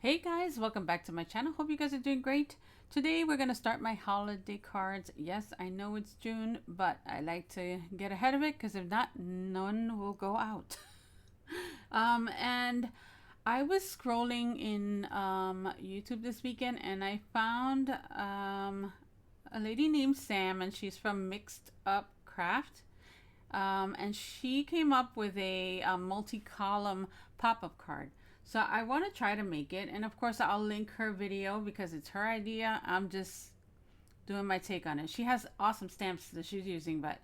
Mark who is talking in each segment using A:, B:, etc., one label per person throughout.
A: Hey guys, welcome back to my channel. Hope you guys are doing great. Today we're going to start my holiday cards. Yes, I know it's June, but I like to get ahead of it because if not, none will go out. And I was scrolling in YouTube this weekend and I found a lady named Sam, and she's from Mixed Up Craft. And she came up with a multi-column pop-up card. So I want to try to make it, and of course I'll link her video because it's her idea. I'm just doing my take on it. She has awesome stamps that she's using, but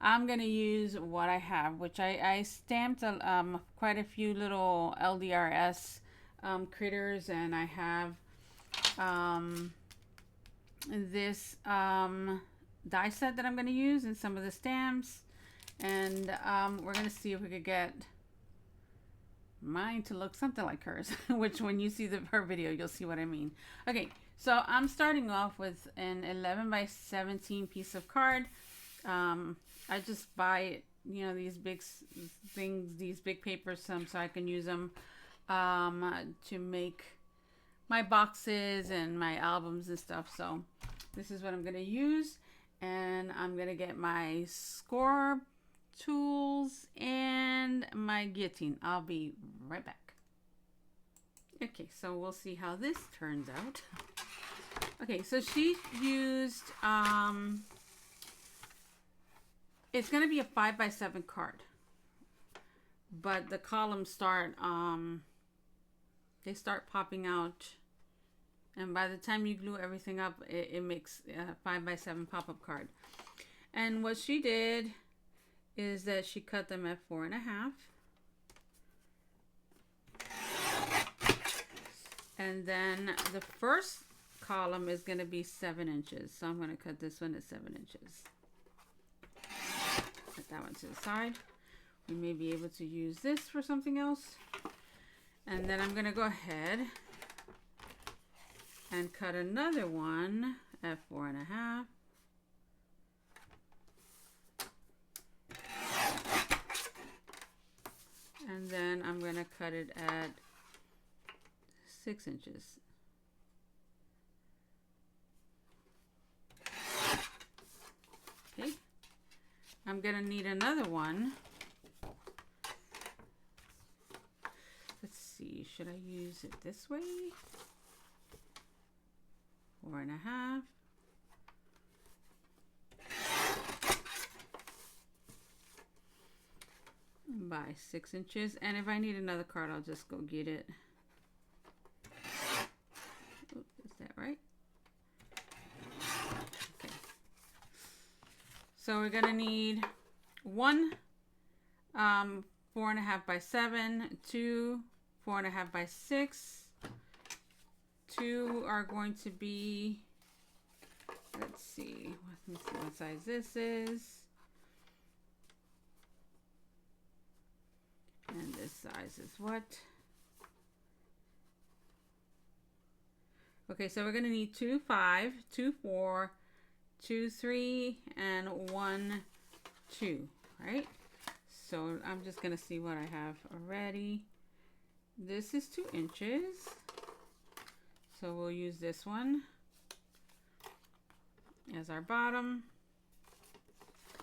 A: I'm gonna use what I have, which I stamped quite a few little LDRS critters, and I have this die set that I'm gonna use and some of the stamps, and we're gonna see if we could get mine to look something like hers, which when you see her video you'll see what I mean. Okay, so I'm starting off with an 11 by 17 piece of card. I just buy, you know, these big things, these big papers, so I can use them to make my boxes and my albums and stuff. So this is what I'm gonna use, and I'm gonna get my score tools and my guillotine. I'll be right back. Okay, so we'll see how this turns out. Okay, so she used it's gonna be a 5 by 7 card, but the columns start they start popping out, and by the time you glue everything up, it makes a 5 by 7 pop-up card. And what she did is that she cut them at 4.5, and then the first column is going to be 7 inches, so I'm going to cut this one at 7 inches. Put that one to the side. We may be able to use this for something else. And then I'm going to go ahead and cut another one at 4.5. And then I'm going to cut it at 6 inches. Okay. I'm going to need another one. Let's see, should I use it this way? 4.5. By 6 inches, and if I need another card, I'll just go get it. Oops, is that right? Okay. So we're gonna need one 4.5 by 7, two 4.5 by 6. Two are going to be, let's see what size this is. And this size is what? Okay, so we're going to need 2 5, 2 4, 2 3, and 1 2, right? So I'm just going to see what I have already. This is 2 inches. So we'll use this one as our bottom.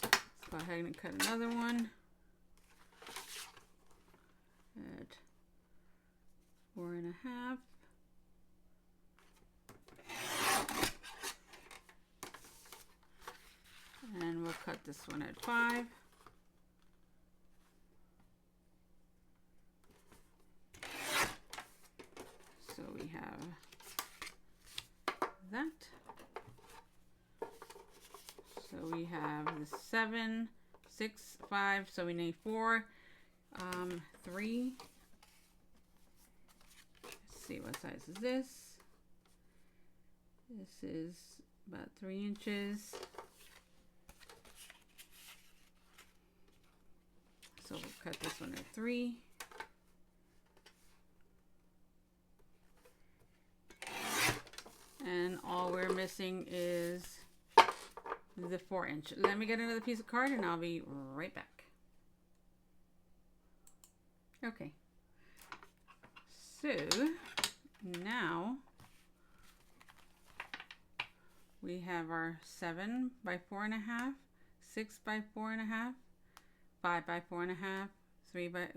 A: Let's go ahead and cut another one at 4.5. And we'll cut this one at 5. So we have that. So we have the 7, 6, 5. So we need 4. 3. Let's see, what size is this? This is about 3 inches. So we'll cut this one at 3. And all we're missing is the 4 inch. Let me get another piece of card and I'll be right back. Okay, so now we have our 7 by 4.5, 6 by 4.5, 5 by 4.5, 3 by,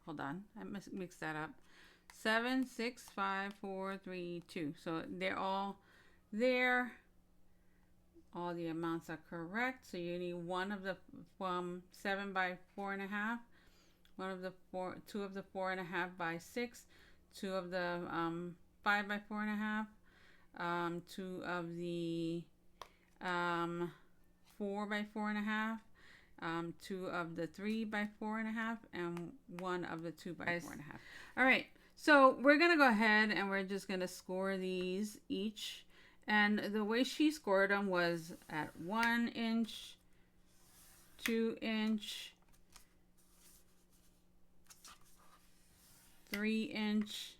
A: hold on, I mixed that up. 7, 6, 5, 4, 3, 2. So they're all there. All the amounts are correct. So you need one of the 7 by 4.5, one of the 2 of the 4.5 by 6, 2 of the 5 by 4.5, 2 of the 4 by 4.5, 2 of the 3 by 4.5, and 1 of the 2 by 4.5. All right, so we're gonna go ahead and we're just gonna score these each. And the way she scored them was at 1 inch, 2 inch, 3 inch,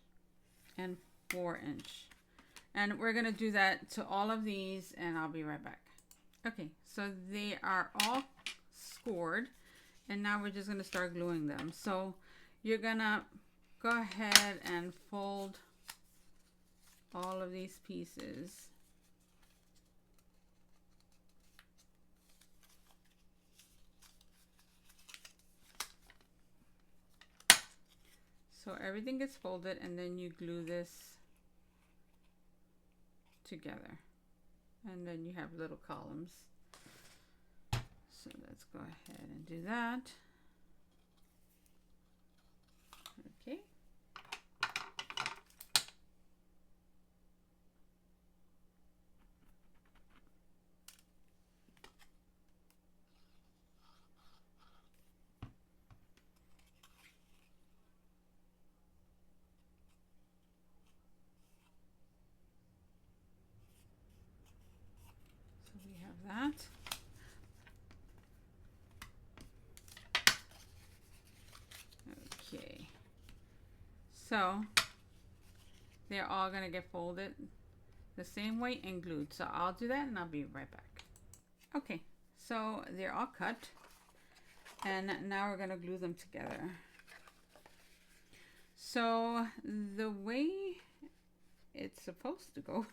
A: and 4 inch. And we're going to do that to all of these, and I'll be right back. Okay, so they are all scored, and now we're just going to start gluing them. So you're going to go ahead and fold all of these pieces. So everything gets folded, and then you glue this together. And then you have little columns. So let's go ahead and do that. Okay. So we have that. Okay. So they're all going to get folded the same way and glued. So I'll do that and I'll be right back. Okay, so they're all cut. And now we're going to glue them together. So the way it's supposed to go,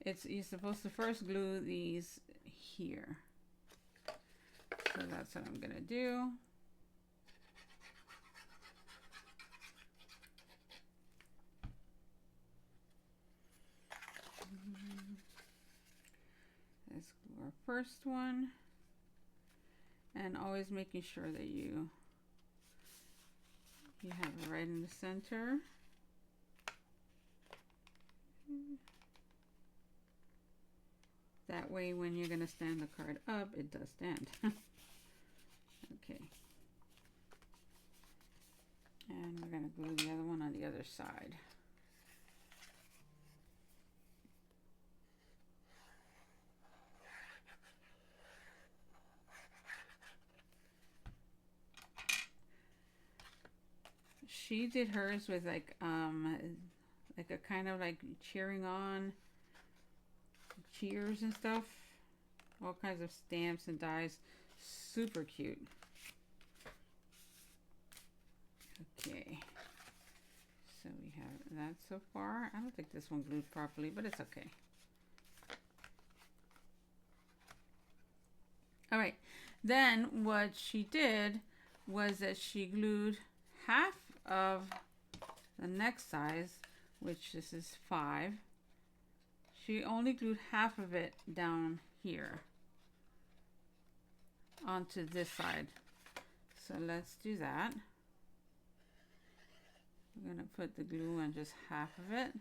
A: you're supposed to first glue these here. So that's what I'm going to do. Let's glue our first one, and always making sure that you have it right in the center. That way when you're going to stand the card up, it does stand. Okay. And we're going to glue the other one on the other side. She did hers with like a kind of like cheering on, cheers and stuff, all kinds of stamps and dies. Super cute. Okay, so we have that so far. I don't think this one glued properly, but it's okay. All right, then what she did was that she glued half of the next size, which this is 5. She only glued half of it down here onto this side. So let's do that. We're going to put the glue on just half of it.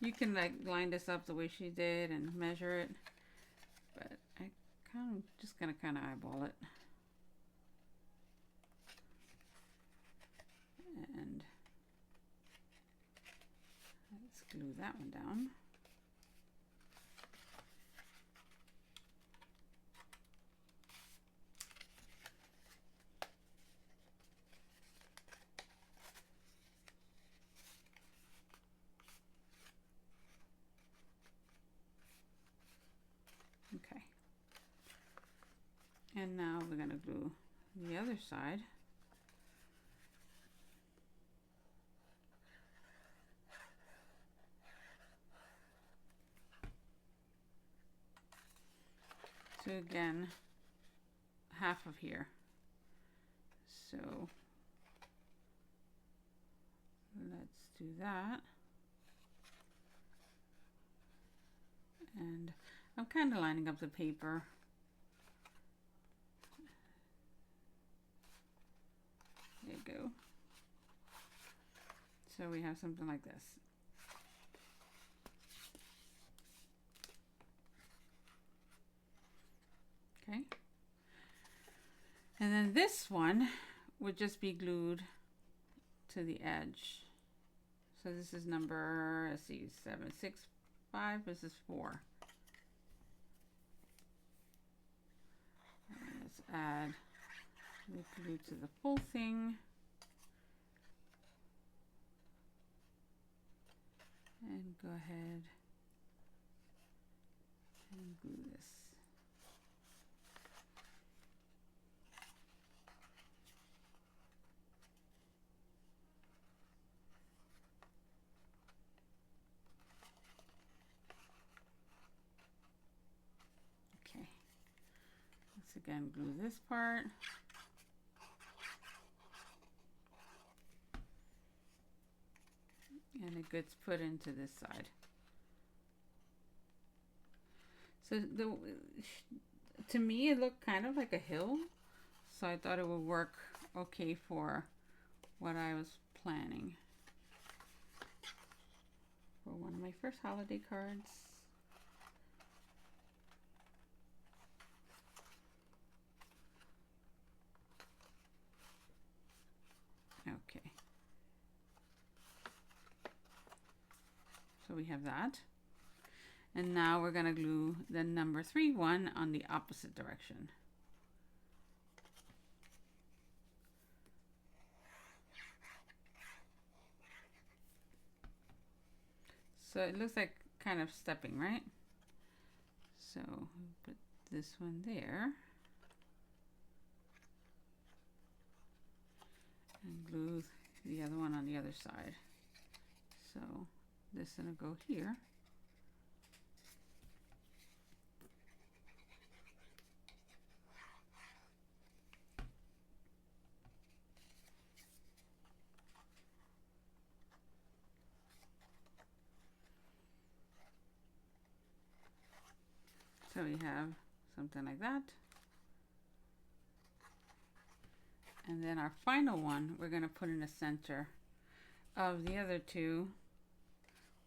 A: You can like line this up the way she did and measure it, but I just gonna kind of eyeball it. And let's glue that one down. Okay. And now we're gonna glue the other side. So again, half of here. So let's do that. And I'm kind of lining up the paper. There you go. So we have something like this. Okay. And then this one would just be glued to the edge. So this is number, let's see, 765. This is 4. Let's add the glue to the full thing. And go ahead and glue this. Okay. Let's again glue this part. And it gets put into this side. So to me it looked kind of like a hill, so I thought it would work okay for what I was planning for one of my first holiday cards. Okay. So we have that. And now we're going to glue the number 3 one on the opposite direction. So it looks like kind of stepping, right? So put this one there. And glue the other one on the other side. So this is going to go here. So we have something like that. And then our final one, we're going to put in the center of the other two,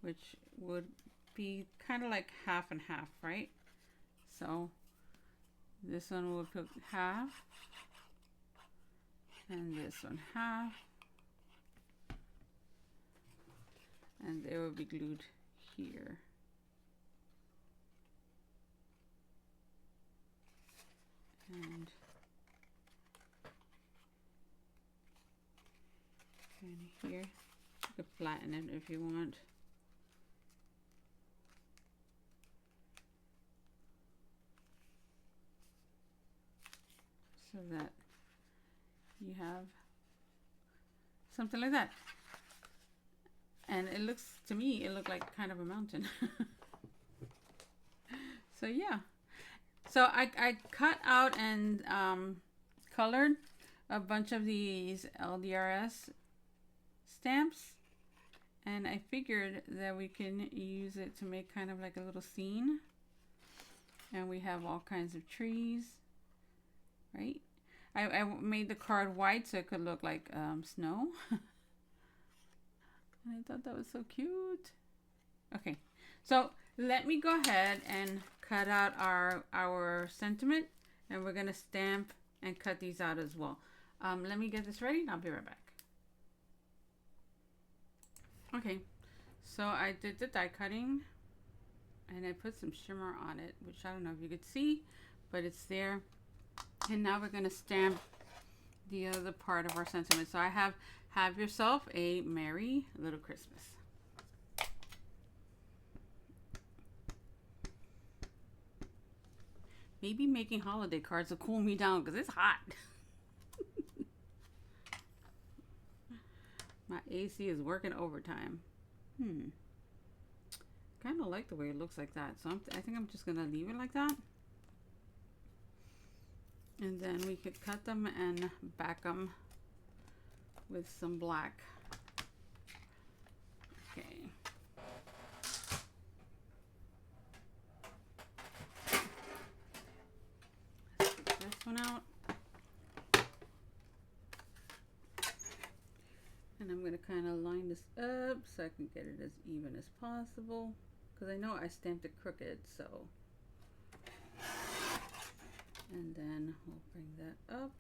A: which would be kind of like half and half, right? So this one will put half, and this one half, and they will be glued here. And here, you could flatten it if you want. So that you have something like that. And it looks, to me, it looked like kind of a mountain. So yeah. So I cut out and colored a bunch of these LDRS stamps, and I figured that we can use it to make kind of like a little scene. And we have all kinds of trees, right? I made the card white so it could look like snow. And I thought that was so cute. Okay, so let me go ahead and cut out our sentiment, and we're gonna stamp and cut these out as well. Let me get this ready and I'll be right back. Okay, so I did the die cutting and I put some shimmer on it, which I don't know if you could see, but it's there. And now we're gonna stamp the other part of our sentiment. So I have yourself a Merry Little Christmas. Maybe making holiday cards will cool me down because it's hot. My AC is working overtime. Kind of like the way it looks like that. So I think I'm just going to leave it like that. And then we could cut them and back them with some black. Okay. Let's take this one out. And I'm going to kind of line this up so I can get it as even as possible. Because I know I stamped it crooked, so. And then we'll bring that up.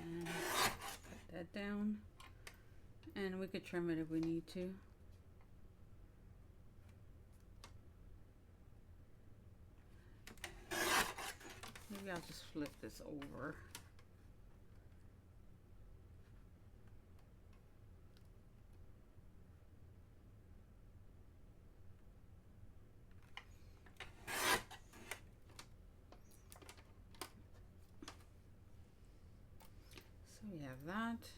A: And put that down. And we could trim it if we need to. Maybe I'll just flip this over. So we have that.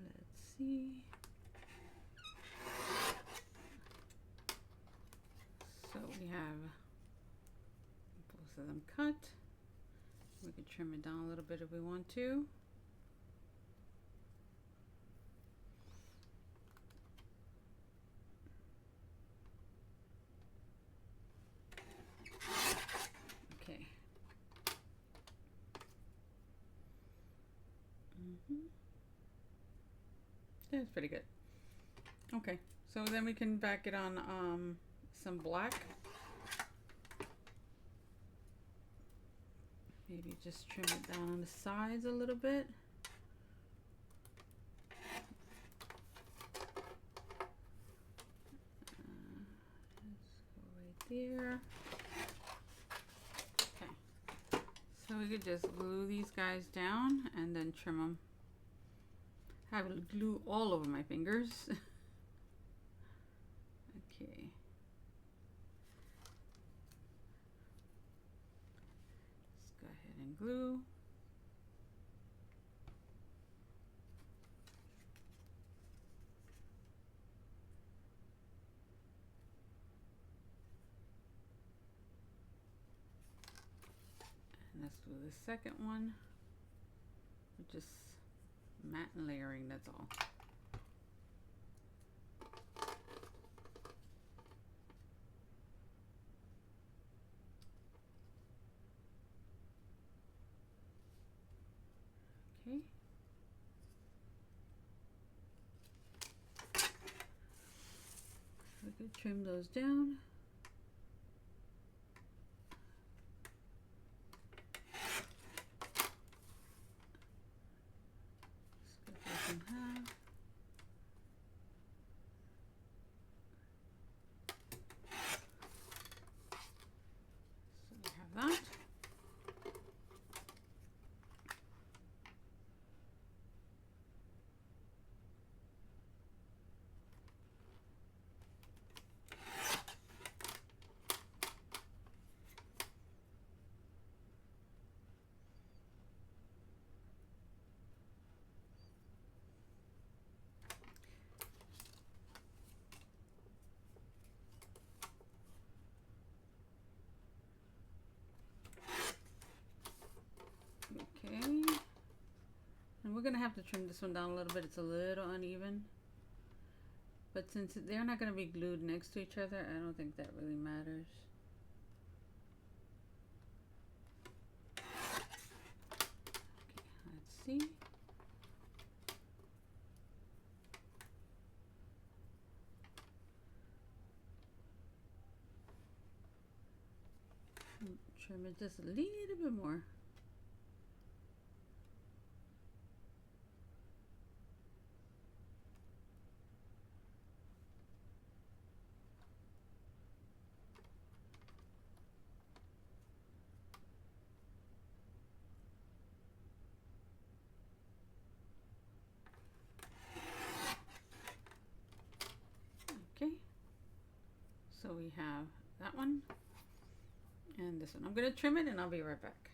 A: Let's see. So we have both of them cut. We could trim it down a little bit if we want to. Okay. That's pretty good. Okay, so then we can back it on some black. Maybe just trim it down on the sides a little bit. Let's go right there. Okay, so we could just glue these guys down and then trim them. I have glue all over my fingers. Okay. Let's go ahead and glue. And let's do the second one. Just matte and layering, that's all. Okay. We could trim those down. Split this in half. So we have that. Okay, and we're gonna have to trim this one down a little bit. It's a little uneven, but since they're not gonna be glued next to each other, I don't think that really matters. Okay, let's see. Trim it just a little bit more. So we have that one and this one. I'm going to trim it and I'll be right back.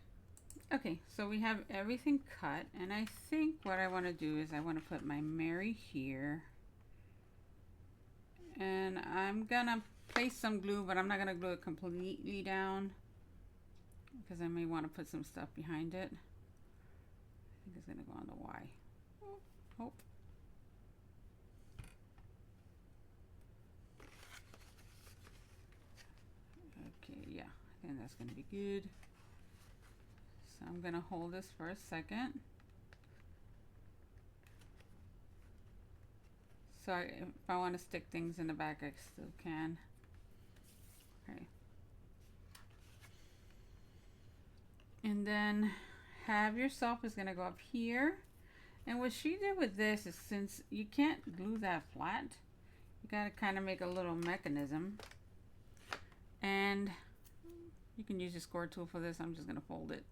A: Okay, so we have everything cut, and I think what I want to do is I want to put my Mary here. And I'm going to place some glue, but I'm not going to glue it completely down because I may want to put some stuff behind it. I think it's going to go on the Y. Oh. Okay, yeah, I think that's going to be good. So I'm going to hold this for a second. So if I want to stick things in the back, I still can. Okay. And then have yourself is going to go up here. And what she did with this is, since you can't glue that flat, you got to kind of make a little mechanism. And you can use your score tool for this. I'm just going to fold it.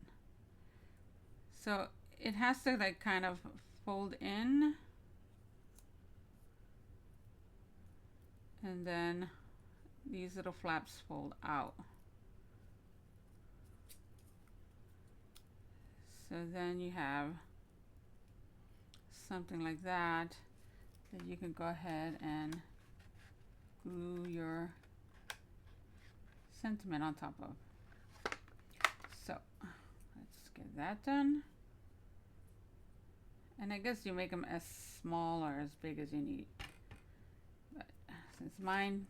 A: So it has to like kind of fold in. And then these little flaps fold out. So then you have something like that you can go ahead and glue your sentiment on top of. So let's get that done. And I guess you make them as small or as big as you need. But since mine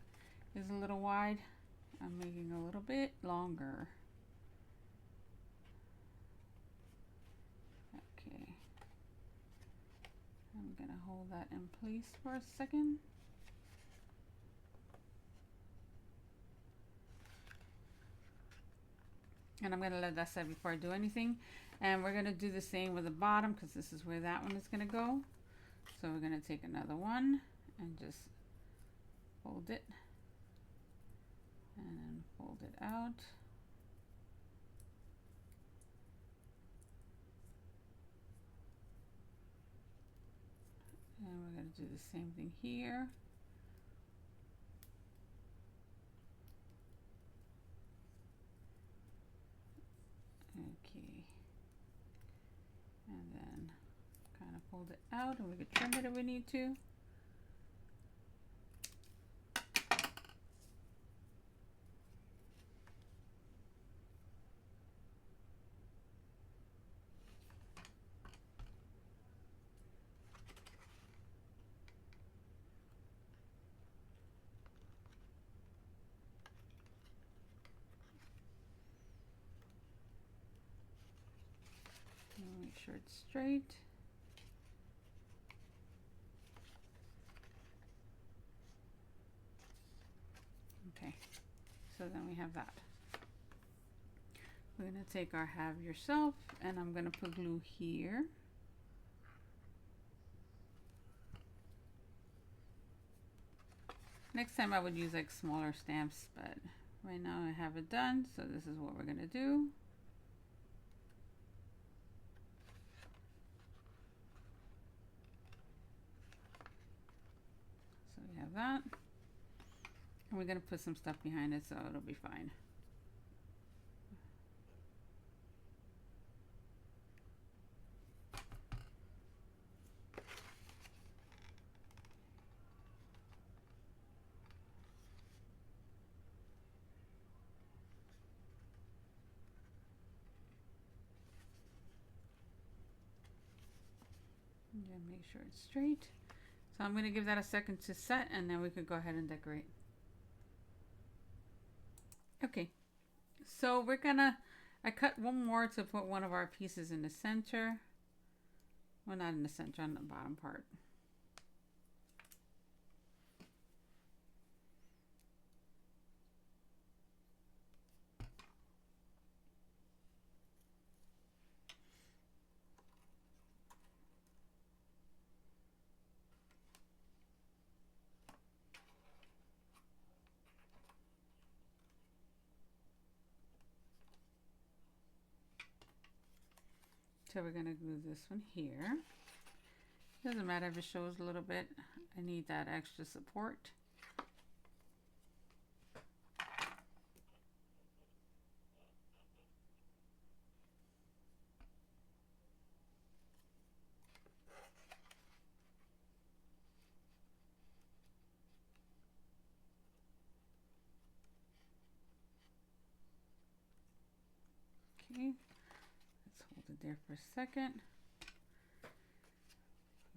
A: is a little wide, I'm making a little bit longer. Okay. I'm gonna hold that in place for a second. And I'm gonna let that set before I do anything. And we're gonna do the same with the bottom because this is where that one is gonna go. So we're gonna take another one and just fold it and then fold it out. And we're gonna do the same thing here. Okay. And then kind of fold it out, and we can trim it if we need to. And make sure it's straight. Okay, so then we have that. We're gonna take our have yourself, and I'm gonna put glue here. Next time I would use like smaller stamps, but right now I have it done, so this is what we're gonna do. So we have that. And we're gonna put some stuff behind it so it'll be fine. And make sure it's straight. So I'm gonna give that a second to set, and then we could go ahead and decorate. Okay, so we're gonna, I cut one more to put one of our pieces in the center. Well, not in the center, on the bottom part. So we're gonna glue this one here. Doesn't matter if it shows a little bit. I need that extra support. Okay, let's hold it there for a second.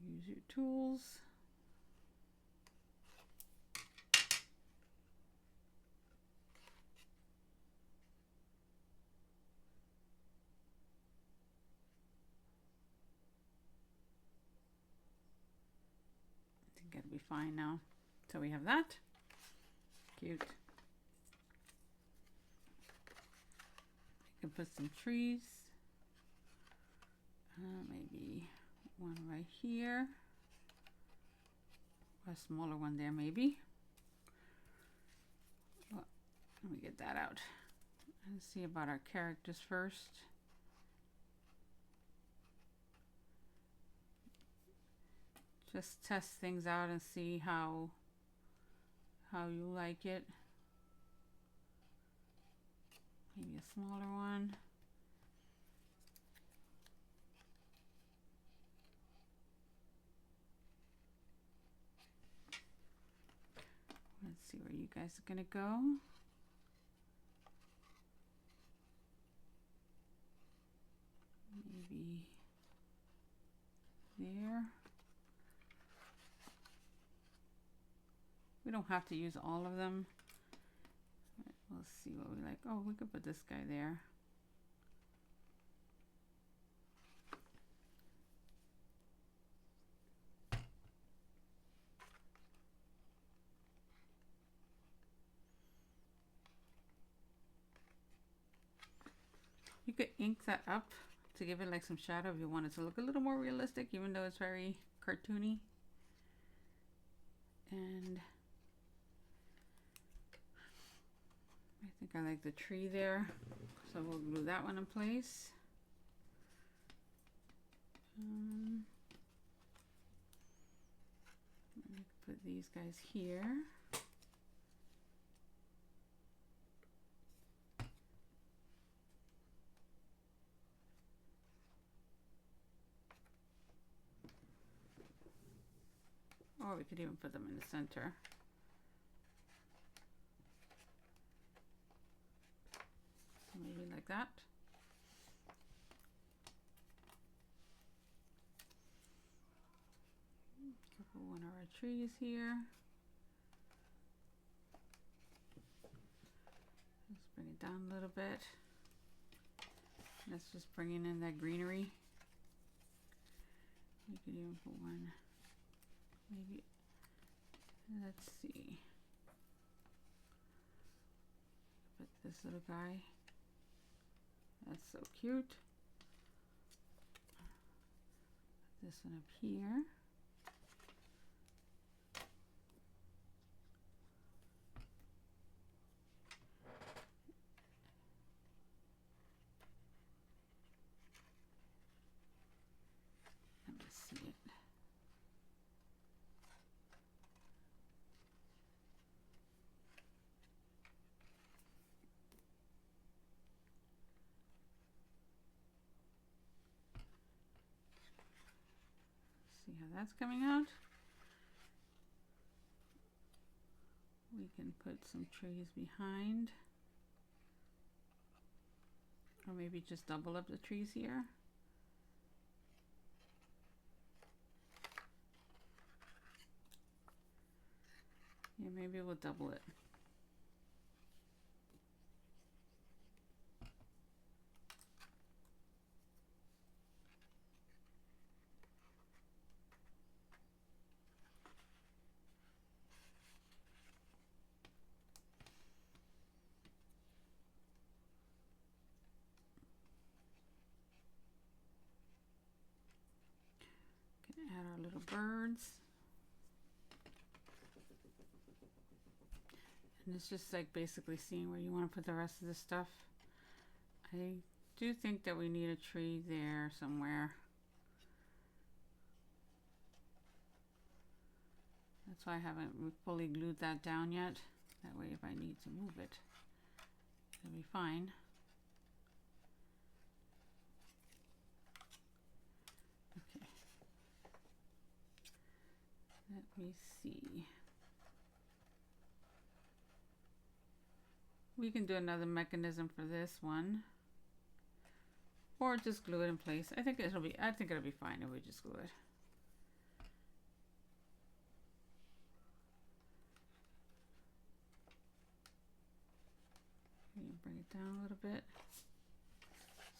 A: Use your tools. I think it'll be fine now. So we have that. Cute. You can put some trees. Maybe one right here. A smaller one there maybe. Well, let me get that out. Let's see about our characters first. Just test things out and see how you like it. Maybe a smaller one. Let's see where you guys are gonna go. Maybe there. We don't have to use all of them. We'll see what we like. Oh, we could put this guy there. You could ink that up to give it like some shadow if you want it to look a little more realistic, even though it's very cartoony. And I think I like the tree there, so we'll glue that one in place. Put these guys here. Or we could even put them in the center. So maybe like that. Put one of our trees here. Let's bring it down a little bit. That's just bringing in that greenery. You could even put one, maybe, let's see. Put this little guy. That's so cute. Put this one up here. Let me see it. See how that's coming out. We can put some trees behind, or maybe just double up the trees here. Yeah, maybe we'll double it. Can add our little birds. And it's just like basically seeing where you want to put the rest of the stuff. I do think that we need a tree there somewhere. That's why I haven't fully glued that down yet. That way if I need to move it, it'll be fine. Okay. Let me see. We can do another mechanism for this one. or just glue it in place. I think it'll be fine if we just glue it. Bring it down a little bit.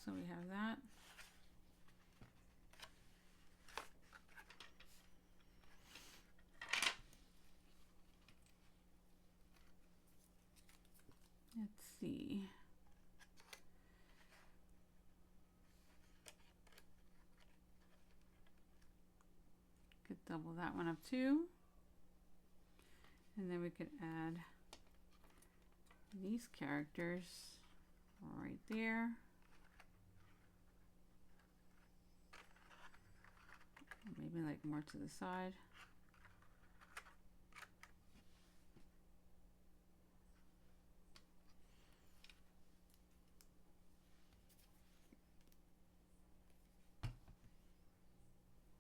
A: So we have that. Let's see. Could double that one up too. And then we could add these characters right there. Maybe like more to the side.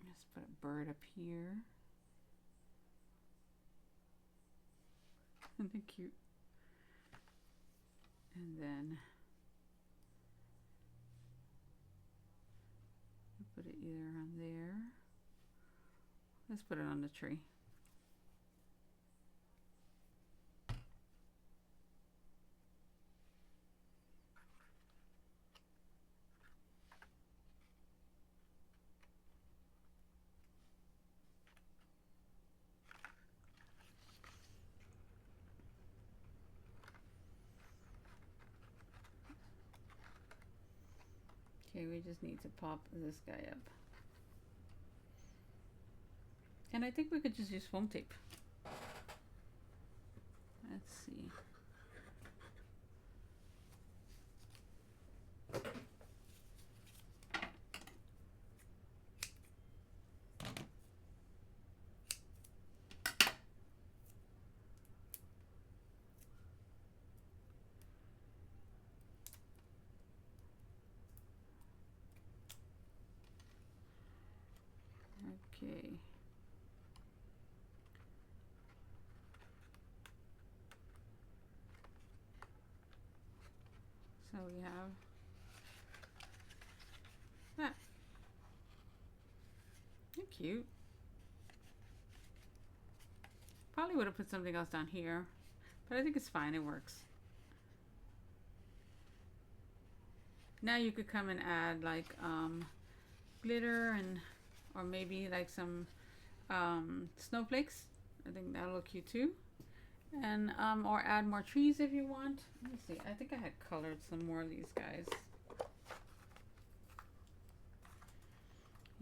A: Let's put a bird up here. Isn't that cute? And then put it either on there. Let's put it on the tree. Okay, we just need to pop this guy up. And I think we could just use foam tape. Let's see. Okay. So we have that. They're cute. Probably would have put something else down here, but I think it's fine. It works. Now you could come and add like glitter and or maybe like some snowflakes. I think that'll look cute too. And or add more trees if you want. Let me see. I think I had colored some more of these guys.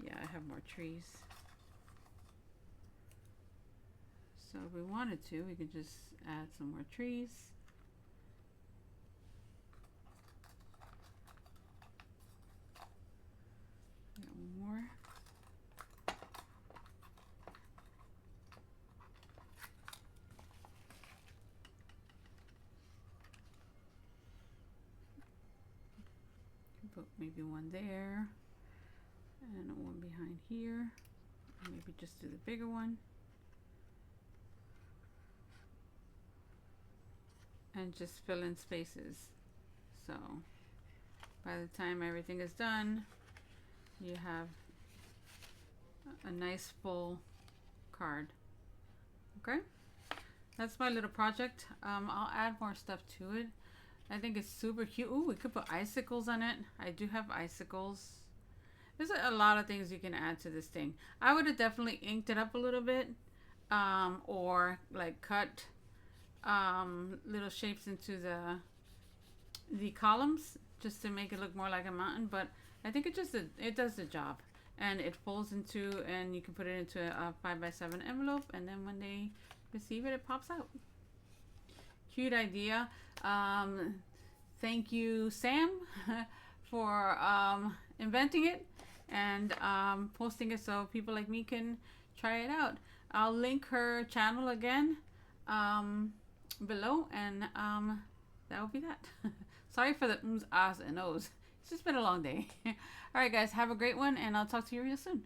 A: Yeah, I have more trees. So if we wanted to, we could just add some more trees. Got one more. Put maybe one there and one behind here. Maybe just do the bigger one. And just fill in spaces. So by the time everything is done, you have a nice full card. Okay, that's my little project. I'll add more stuff to it. I think it's super cute. Ooh, we could put icicles on it. I do have icicles. There's a lot of things you can add to this thing. I would have definitely inked it up a little bit, or like cut little shapes into the columns just to make it look more like a mountain. But I think it does the job, and it folds into, and you can put it into a 5x7 envelope, and then when they receive it, it pops out. Cute idea. Thank you, Sam, for inventing it and posting it so people like me can try it out. I'll link her channel again below, and that will be that. Sorry for the ums, ahs, and ohs. It's just been a long day. All right, guys, have a great one, and I'll talk to you real soon.